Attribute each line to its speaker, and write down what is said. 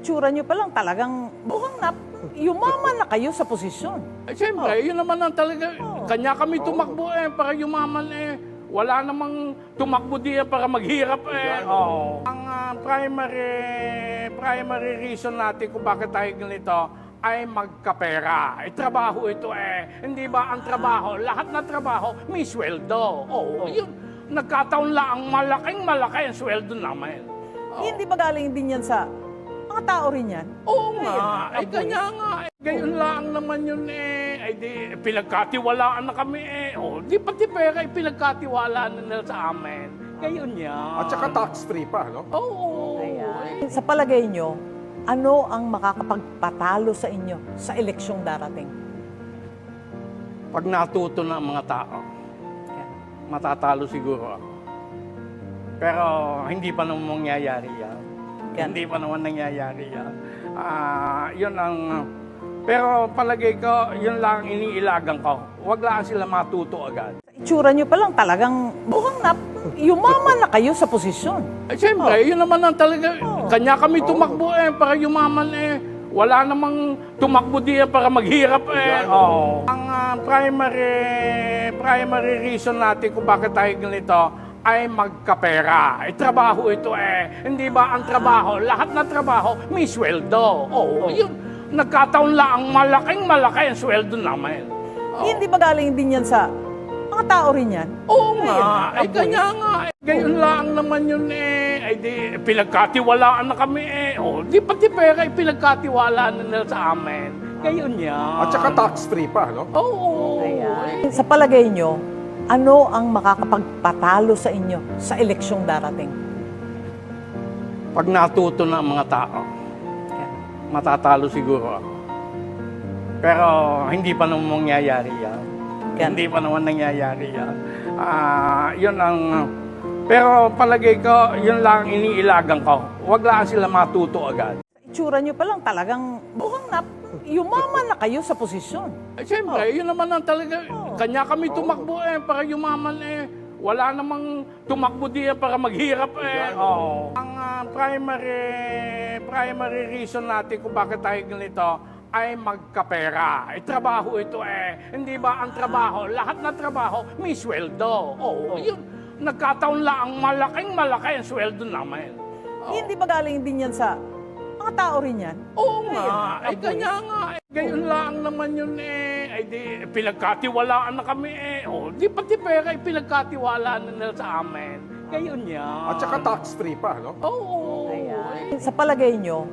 Speaker 1: itsura nyo pa lang talagang mukhang yumaman na kayo sa posisyon.
Speaker 2: Siyempre, yun naman ang talaga. Kanya kami tumakbo para yumaman Wala namang tumakbo diyan para maghirap Ang primary reason natin kung bakit tayo ganito ay magkapera. Trabaho ito Hindi ba ang trabaho, lahat na trabaho may sweldo. Yun. Nagkataon lang ang malaki ang sweldo namin.
Speaker 1: Hindi ba galing din yan sa mga tao rin yan?
Speaker 2: Oo nga. Kanya nga. Gayon lang naman yun di pinagkatiwalaan na kami di pati pera pinagkatiwalaan na nila sa amin. Gayon yan.
Speaker 3: At saka tax-free pa, no?
Speaker 2: Oo.
Speaker 1: Ayan. Sa palagay nyo, ano ang makakapagpatalo sa inyo sa eleksyong darating?
Speaker 2: Pag natuto na ang mga tao, matatalo siguro ako. Pero hindi pa naman mangyayari yan. Hindi pa naman nangyayari yan. Yun ang... Pero palagay ko, yun lang iniilagan ko. Huwag lang sila matuto agad.
Speaker 1: Sa itsura nyo pa lang talagang mukhang yumaman na kayo sa posisyon.
Speaker 2: Siyempre, yun naman ang talaga. Kanya kami tumakbo para yumaman Wala namang tumakbo diyan para maghirap Ang primary reason natin kung bakit tayo ganito ay magkapera. Trabaho ito Hindi ba ang trabaho, lahat na trabaho may sweldo. Yun. Nagkataon lang ang malaki ang sweldo namin.
Speaker 1: Hindi ba galing din yan sa mga tao rin yan?
Speaker 2: Oo nga. Kanya nga. Gayon lang naman yun di pinagkatiwalaan na kami di pati pera pinagkatiwalaan na nila sa amin. Gayon yan.
Speaker 3: At saka tax-free pa, no?
Speaker 2: Oo.
Speaker 1: Ayan. Sa palagay nyo, ano ang makakapagpatalo sa inyo sa eleksyong darating?
Speaker 2: Pag natuto na ang mga tao, matatalo siguro ako. Pero hindi pa naman mangyayari yan. Hindi pa naman nangyayari yan. Yun ang... Pero palagay ko, yun lang iniilagan ko. Huwag lang sila matuto agad.
Speaker 1: Sa itsura nyo pa lang talagang mukhang yumaman na kayo sa posisyon.
Speaker 2: Siyempre, yun naman ang talaga. Kanya kami tumakbo para yumaman Wala namang tumakbo diyan para maghirap Ang primary reason natin kung bakit tayo ganito ay magkapera. Trabaho ito Hindi ba ang trabaho, lahat na trabaho may sweldo. Yun. Nagkataon lang ang malaki ang sweldo namin.
Speaker 1: Hindi ba galing din yan sa mga tao rin yan?
Speaker 2: Oo nga. Kanya nga. Gayon lang naman yun di pinagkatiwalaan na kami di pati pera pinagkatiwalaan na nila sa amin. Gayon yan.
Speaker 3: At saka tax-free pa, no?
Speaker 2: Oo.
Speaker 1: Ayan. Sa palagay nyo,